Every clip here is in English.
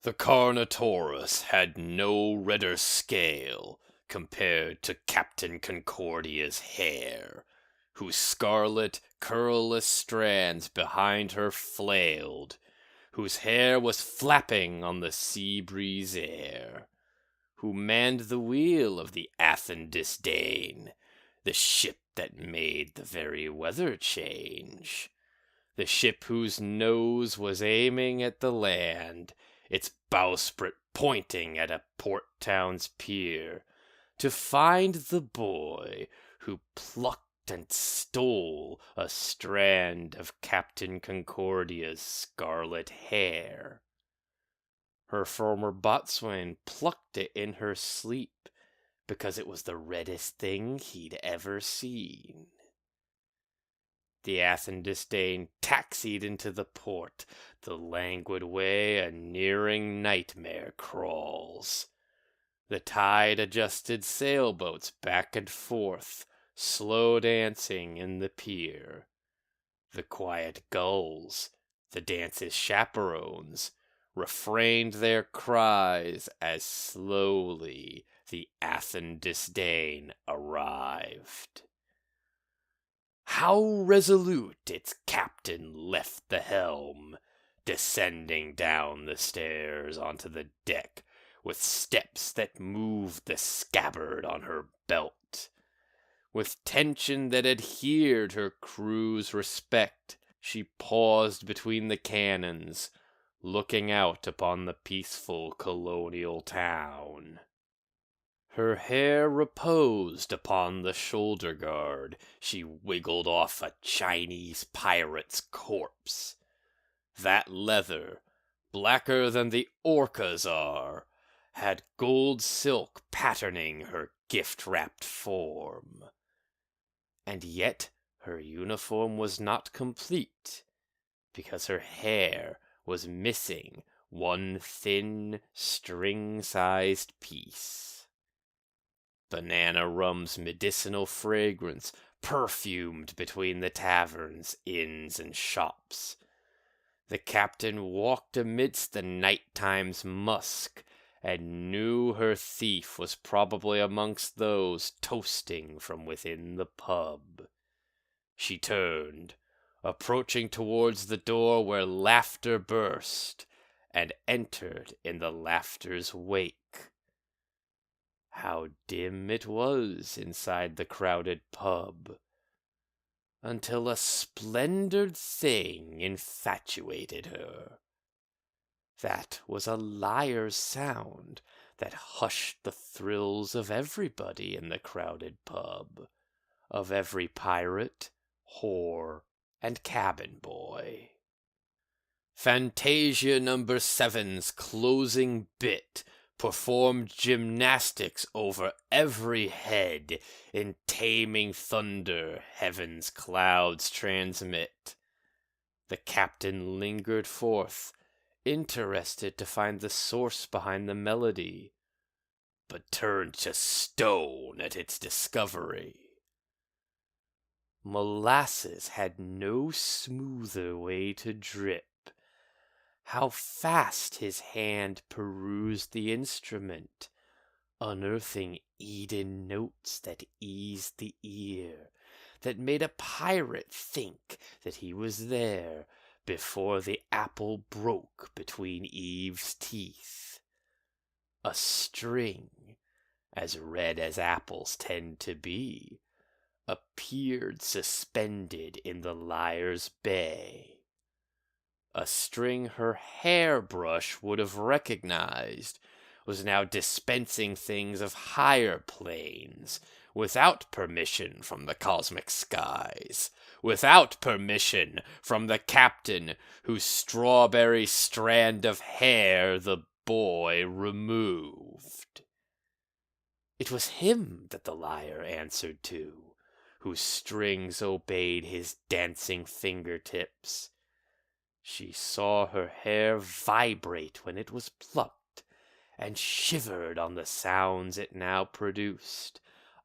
The Carnotaurus had no redder scale compared to Captain Concordia's hair, whose scarlet, curlless strands behind her flailed, whose hair was flapping on the sea breeze air, who manned the wheel of the Athen Disdain, the ship that made the very weather change, the ship whose nose was aiming at the land, its bowsprit pointing at a port town's pier, to find the boy who plucked and stole a strand of Captain Concordia's scarlet hair. Her former boatswain plucked it in her sleep because it was the reddest thing he'd ever seen. The Athen Disdain taxied into the port the languid way a nearing nightmare crawls. The tide-adjusted sailboats back and forth, slow dancing in the pier. The quiet gulls, the dance's chaperones, refrained their cries as slowly the Athen Disdain arrived. How resolute its captain left the helm, descending down the stairs onto the deck with steps that moved the scabbard on her belt. With tension that adhered her crew's respect, she paused between the cannons, looking out upon the peaceful colonial town. Her hair reposed upon the shoulder guard she wiggled off a Chinese pirate's corpse. That leather, blacker than the orcas are, had gold silk patterning her gift-wrapped form. And yet her uniform was not complete, because her hair was missing one thin, string-sized piece. Banana rum's medicinal fragrance perfumed between the taverns, inns, and shops. The captain walked amidst the night-time's musk, and knew her thief was probably amongst those toasting from within the pub. She turned, approaching towards the door where laughter burst, and entered in the laughter's wake. How dim it was inside the crowded pub, until a splendid thing infatuated her. That was a Lyre's sound that hushed the thrills of everybody in the crowded pub, of every pirate, whore, and cabin boy. Fantasia number 7's closing bit performed gymnastics over every head in taming thunder heaven's clouds transmit. The captain lingered forth, interested to find the source behind the melody, but turned to stone at its discovery. Molasses had no smoother way to drip. How fast his hand perused the instrument, unearthing Eden notes that eased the ear, that made a pirate think that he was there before the apple broke between Eve's teeth. A string, as red as apples tend to be, appeared suspended in the Lyre's bay. A string her hairbrush would have recognized was now dispensing things of higher planes, without permission from the cosmic skies, without permission from the captain whose strawberry strand of hair the boy removed. It was him that the Lyre answered to, whose strings obeyed his dancing fingertips. She saw her hair vibrate when it was plucked, and shivered on the sounds it now produced,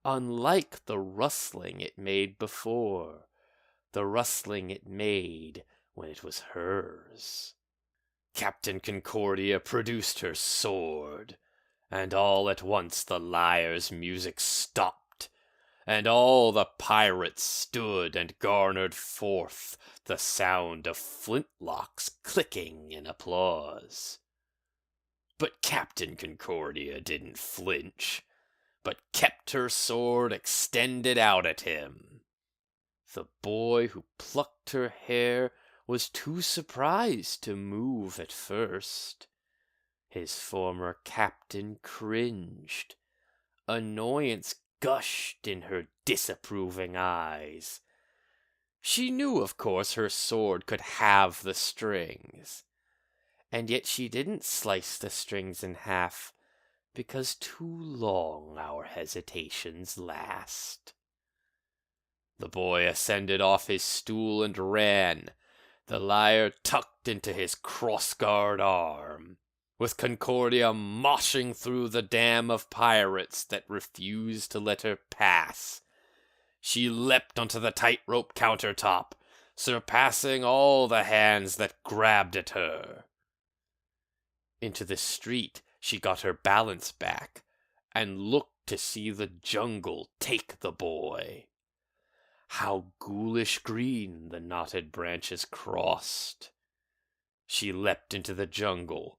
unlike the rustling it made before, the rustling it made when it was hers. Captain Concordia produced her sword, and all at once the lyre's music stopped, and all the pirates stood and garnered forth the sound of flintlocks clicking in applause. But Captain Concordia didn't flinch, but kept her sword extended out at him. The boy who plucked her hair was too surprised to move at first. His former captain cringed. Annoyance gushed in her disapproving eyes. She knew, of course, her sword could have the strings, and yet she didn't slice the strings in half, because too long our hesitations last. The boy ascended off his stool and ran, the lyre tucked into his cross-guard arm, with Concordia moshing through the dam of pirates that refused to let her pass. She leapt onto the tightrope countertop, surpassing all the hands that grabbed at her. Into the street she got her balance back, and looked to see the jungle take the boy. How ghoulish green the knotted branches crossed. She leapt into the jungle.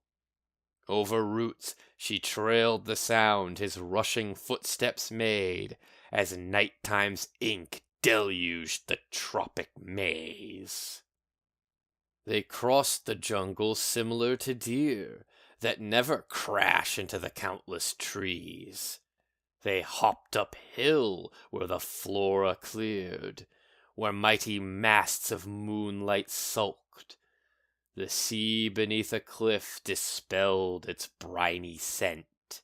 Over roots she trailed the sound his rushing footsteps made, as nighttime's ink deluged the tropic maze. They crossed the jungle similar to deer that never crash into the countless trees. They hopped uphill where the flora cleared, where mighty masts of moonlight sulked. The sea beneath a cliff dispelled its briny scent.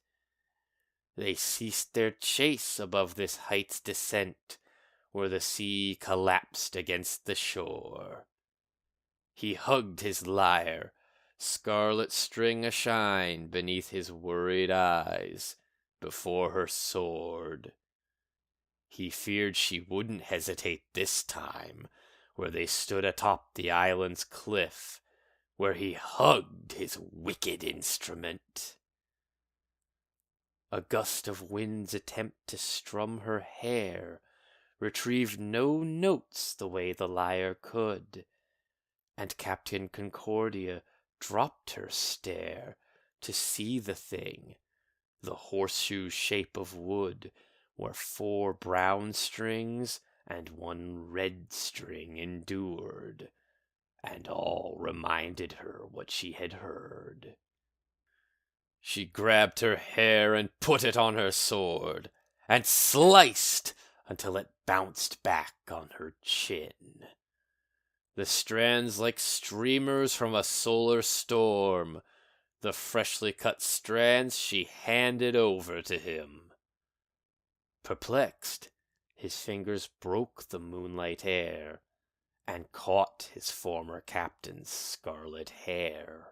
They ceased their chase above this height's descent, where the sea collapsed against the shore. He hugged his lyre, scarlet string ashine beneath his worried eyes, before her sword. He feared she wouldn't hesitate this time, where they stood atop the island's cliff, where he hugged his wicked instrument. A gust of wind's attempt to strum her hair retrieved no notes the way the lyre could, and Captain Concordia dropped her stare to see the thing, the horseshoe shape of wood, where 4 brown strings and 1 red string endured, and all reminded her what she had heard. She grabbed her hair and put it on her sword, and sliced until it bounced back on her chin. The strands like streamers from a solar storm, the freshly cut strands she handed over to him. Perplexed, his fingers broke the moonlight air, and caught his former captain's scarlet hair.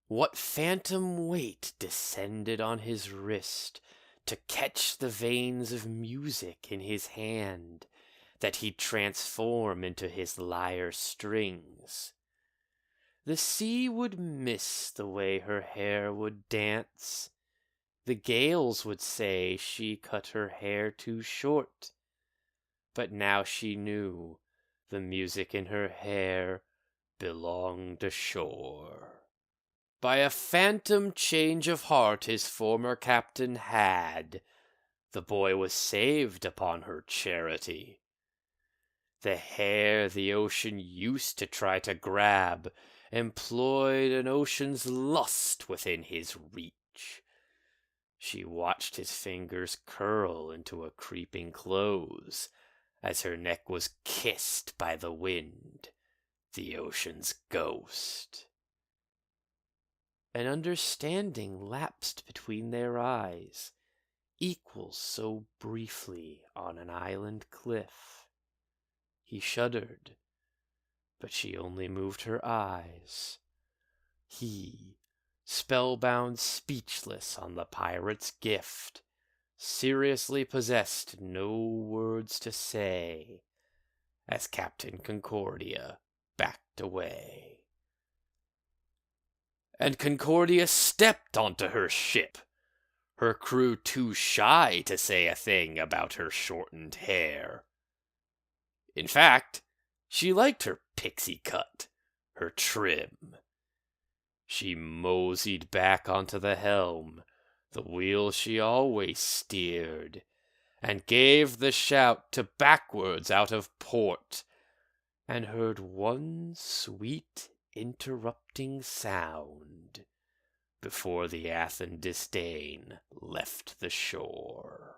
What phantom weight descended on his wrist to catch the veins of music in his hand, that he'd transform into his lyre strings? The sea would miss the way her hair would dance. The gales would say she cut her hair too short. But now she knew the music in her hair belonged ashore. By a phantom change of heart his former captain had, the boy was saved upon her charity. The hair the ocean used to try to grab employed an ocean's lust within his reach. She watched his fingers curl into a creeping close as her neck was kissed by the wind, the ocean's ghost. An understanding lapsed between their eyes, equal so briefly on an island cliff. He shuddered, but she only moved her eyes. He, spellbound speechless on the pirate's gift, seriously possessed no words to say, as Captain Concordia backed away. and Concordia stepped onto her ship, her crew too shy to say a thing about her shortened hair. In fact, she liked her pixie cut, her trim. She moseyed back onto the helm, the wheel she always steered, and gave the shout to backwards out of port, and heard one sweet interrupting sound before the Athen Disdain left the shore.